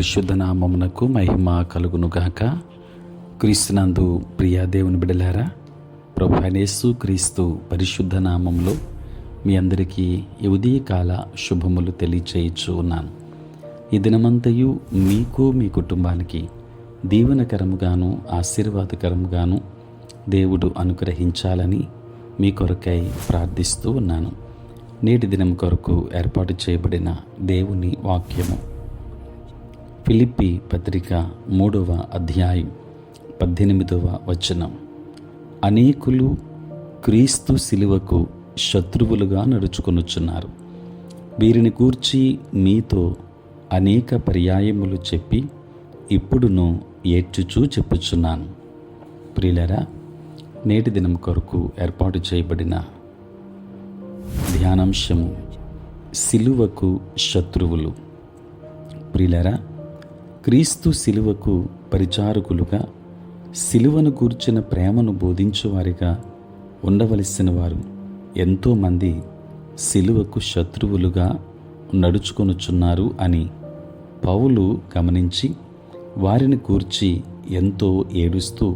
పరిశుద్ధ నామమునకు మహిమ కలుగునుగాక. క్రీస్తునందు ప్రియ దేవుని బిడ్డలారా, ప్రభువైన యేసు క్రీస్తు పరిశుద్ధ నామములో మీ అందరికీ ఈ ఉదయకాల శుభములు తెలియచేయచ్చు ఉన్నాను. ఈ దినమంతయు మీకు మీ కుటుంబానికి దీవెనకరముగాను ఆశీర్వాదకరముగాను దేవుడు అనుగ్రహించాలని మీ కొరకై ప్రార్థిస్తూ ఉన్నాను. నేటి దినం కొరకు ఏర్పాటు చేయబడిన దేవుని వాక్యము ఫిలిప్పీ పత్రిక 3వ అధ్యాయం 18వ వచనం. అనేకులు క్రీస్తు శిలువకు శత్రువులుగా నడుచుకొనుచున్నారు. వీరిని గూర్చి మీతో అనేక పర్యాయములు చెప్పి ఇప్పుడును ఏడ్చుచూ చెప్పుచున్నాను. ప్రియులారా, నేటి దినం కొరకు ఏర్పాటు చేయబడిన ధ్యానాంశము శిలువకు శత్రువులు. ప్రియులారా, క్రీస్తు శిలువకు పరిచారకులుగా, శిలువను గూర్చిన ప్రేమను బోధించువారిగా ఉండవలసిన వారు ఎంతోమంది శిలువకు శత్రువులుగా నడుచుకొనుచున్నారు అని పౌలు గమనించి వారిని గూర్చి ఎంతో ఏడుస్తూ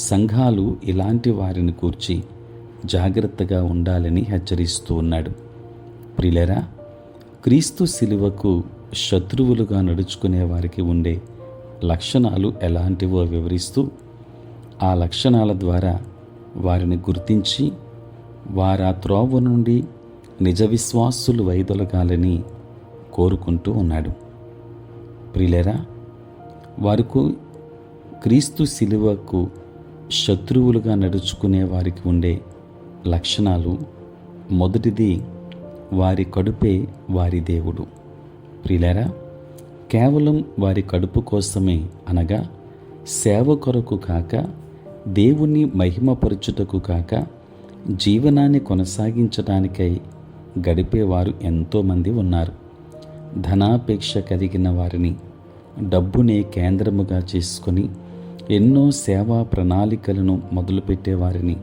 సంఘాలు ఇలాంటి వారిని గూర్చి జాగ్రత్తగా ఉండాలని హెచ్చరిస్తూ ఉన్నాడు. ప్రియులారా, క్రీస్తు శిలువకు శత్రువులుగా నడుచుకునే వారికి ఉండే లక్షణాలు ఎలాంటివో వివరిస్తూ ఆ లక్షణాల ద్వారా వారిని గుర్తించి వారా త్రోవ నుండి నిజ విశ్వాసులు వైదొలగాలని కోరుకుంటూ ఉన్నాడు. ప్రియులారా, వారికి క్రీస్తు శిలువకు శత్రువులుగా నడుచుకునే వారికి ఉండే లక్షణాలు, మొదటిది వారి కడుపే వారి దేవుడు. ప్రియులారా, కేవలం వారి కడుపు కోసమే, అనగా సేవ కొరకు కాక, దేవుని మహిమపరచుటకు కాక, జీవనాన్ని కొనసాగించడానికై గడిపేవారు ఎంతోమంది ఉన్నారు. ధనాపేక్ష కలిగిన వారిని, డబ్బునే కేంద్రముగా చేసుకొని ఎన్నో సేవా ప్రణాళికలను మొదలుపెట్టేవారిని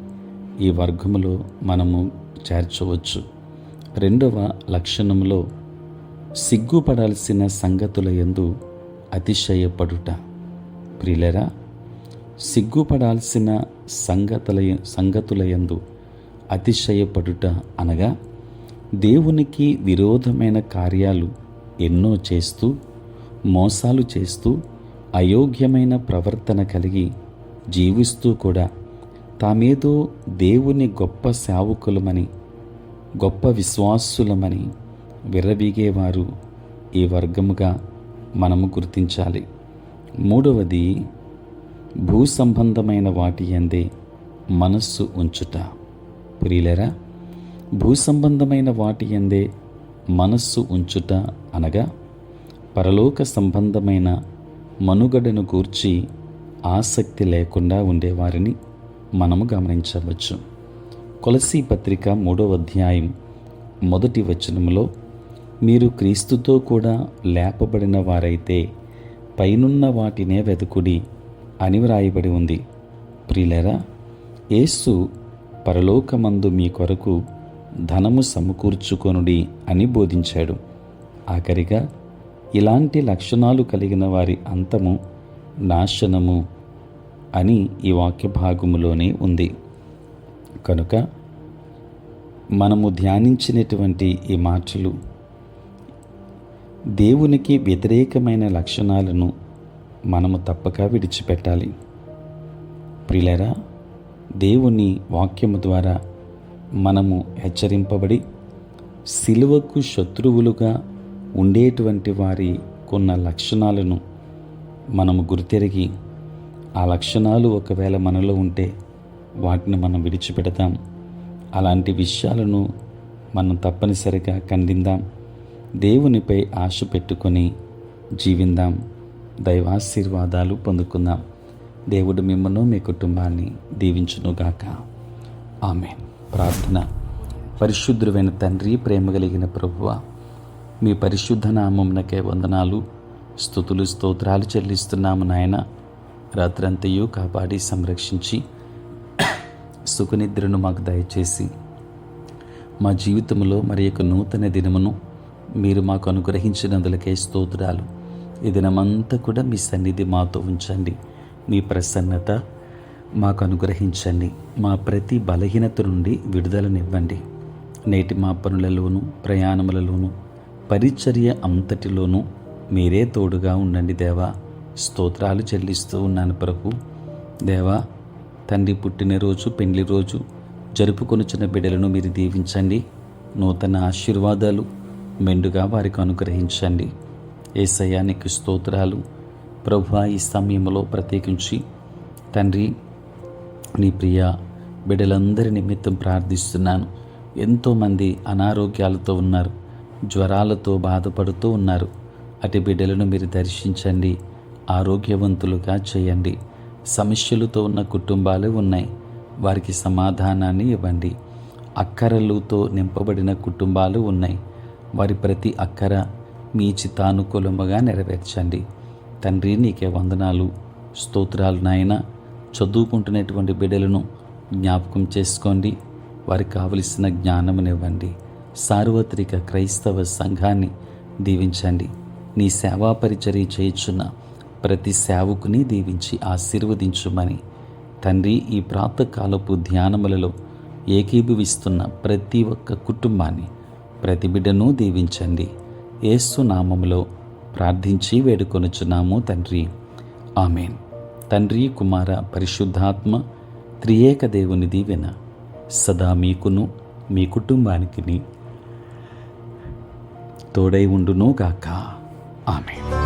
ఈ వర్గములో మనము చేర్చవచ్చు. రెండవ లక్షణంలో సిగ్గుపడాల్సిన సంగతుల యందు అతిశయపడుట. ప్రియులారా, సిగ్గుపడాల్సిన సంగతుల యందు అతిశయపడుట అనగా దేవునికి విరోధమైన కార్యాలు ఎన్నో చేస్తూ, మోసాలు చేస్తూ, అయోగ్యమైన ప్రవర్తన కలిగి జీవిస్తూ కూడా తామేదో దేవుని గొప్ప సేవకులమని, గొప్ప విశ్వాసులమని విర్రవీగేవారు ఈ వర్గముగా మనము గుర్తించాలి. మూడవది, భూ సంబంధమైన వాటి యందే మనస్సు ఉంచుట. ప్రియులారా, భూ సంబంధమైన వాటి యందే మనస్సు ఉంచుట అనగా పరలోక సంబంధమైన మనుగడను గూర్చి ఆసక్తి లేకుండా ఉండేవారిని మనము గమనించవచ్చు. కొలసీ పత్రిక 3వ అధ్యాయం 1వ వచనములో, మీరు క్రీస్తుతో కూడా లేపబడిన వారైతే పైనున్న వాటినే వెతుకుడి అని వ్రాయబడి ఉంది. ప్రియులారా, యేసు పరలోకమందు మీ కొరకు ధనము సమకూర్చుకొనుడి అని బోధించాడు. ఆఖరిగా ఇలాంటి లక్షణాలు కలిగిన వారి అంతము నాశనము అని ఈ వాక్య భాగములోనే ఉంది. కనుక మనము ధ్యానించినటువంటి ఈ మాటలు దేవునికి వ్యతిరేకమైన లక్షణాలను మనము తప్పక విడిచిపెట్టాలి. ప్రియులారా, దేవుని వాక్యము ద్వారా మనము హెచ్చరింపబడి శిలువకు శత్రువులుగా ఉండేటువంటి వారి కొన్న లక్షణాలను మనము గుర్తెరిగి, ఆ లక్షణాలు ఒకవేళ మనలో ఉంటే వాటిని మనం విడిచిపెడతాం. అలాంటి విషయాలను మనం తప్పనిసరిగా ఖండిద్దాం. దేవునిపై ఆశ పెట్టుకొని జీవిందాం. దైవాశీర్వాదాలు పొందుకుందాం. దేవుడు మిమ్మల్ని, మీ కుటుంబాన్ని దీవించునుగాక. ఆమేన్. ప్రార్థన. పరిశుద్ధుడైన తండ్రి, ప్రేమ కలిగిన ప్రభువా, మీ పరిశుద్ధ నామమునకే వందనాలు, స్తుతులు, స్తోత్రాలు చెల్లిస్తున్నాము నాయన. రాత్రంతయు కాపాడి సంరక్షించి సుఖనిద్రను మాకు దయచేసి మా జీవితంలో మరి యొక్క నూతన దినమును మీరు మాకు అనుగ్రహించినందులకే స్తోత్రాలు. ఈ దినమంతా కూడా మీ సన్నిధి మాతో ఉంచండి. మీ ప్రసన్నత మాకు అనుగ్రహించండి. మా ప్రతి బలహీనత నుండి విడుదలనివ్వండి. నేటి మా పనులలోనూ ప్రయాణములలోనూ పరిచర్య అంతటిలోనూ మీరే తోడుగా ఉండండి దేవా. స్తోత్రాలు చెల్లిస్తూ ఉన్నాను ప్రభు. దేవా, తండ్రి పుట్టినరోజు పెళ్లి రోజు జరుపుకొనుచున్న బిడ్డలను మీరు దీవించండి. నూతన ఆశీర్వాదాలు మెండుగా వారికి అనుగ్రహించండి. యేసయ్యా నీకు స్తోత్రాలు ప్రభువా. ఈ సమయంలో ప్రత్యేకించి తండ్రి నీ ప్రియ బిడ్డలందరి నిమిత్తం ప్రార్థిస్తున్నాను. ఎంతోమంది అనారోగ్యాలతో ఉన్నారు, జ్వరాలతో బాధపడుతూ ఉన్నారు. అటు బిడ్డలను మీరు దర్శించండి, ఆరోగ్యవంతులుగా చేయండి. సమస్యలతో ఉన్న కుటుంబాలు ఉన్నాయి, వారికి సమాధానాన్ని ఇవ్వండి. అక్కరలతో నింపబడిన కుటుంబాలు ఉన్నాయి, వారి ప్రతి అక్కర మీ చిత్తానుకూలముగా నెరవేర్చండి. తండ్రి నీకే వందనాలు, స్తోత్రాలు నాయన. చదువుకుంటున్నటువంటి బిడ్డలను జ్ఞాపకం చేసుకోండి, వారికి కావలసిన జ్ఞానమునివ్వండి. సార్వత్రిక క్రైస్తవ సంఘాన్ని దీవించండి. నీ సేవా పరిచర్య చేయుచున్న ప్రతి సేవకుని దీవించి ఆశీర్వదించుమని తండ్రి ఈ ప్రాతకాలపు ధ్యానములలో ఏకీభవిస్తున్న ప్రతి ఒక్క కుటుంబాన్ని, ప్రతి బిడ్డను దీవించండి. యేసు నామములో ప్రార్థించి వేడుకొనుచున్నాము తండ్రి, ఆమేన్. తండ్రి, కుమార, పరిశుద్ధాత్మ త్రియేక దేవుని దీవెన సదా మీకును మీ కుటుంబానికి తోడై ఉండును గాక. ఆమేన్.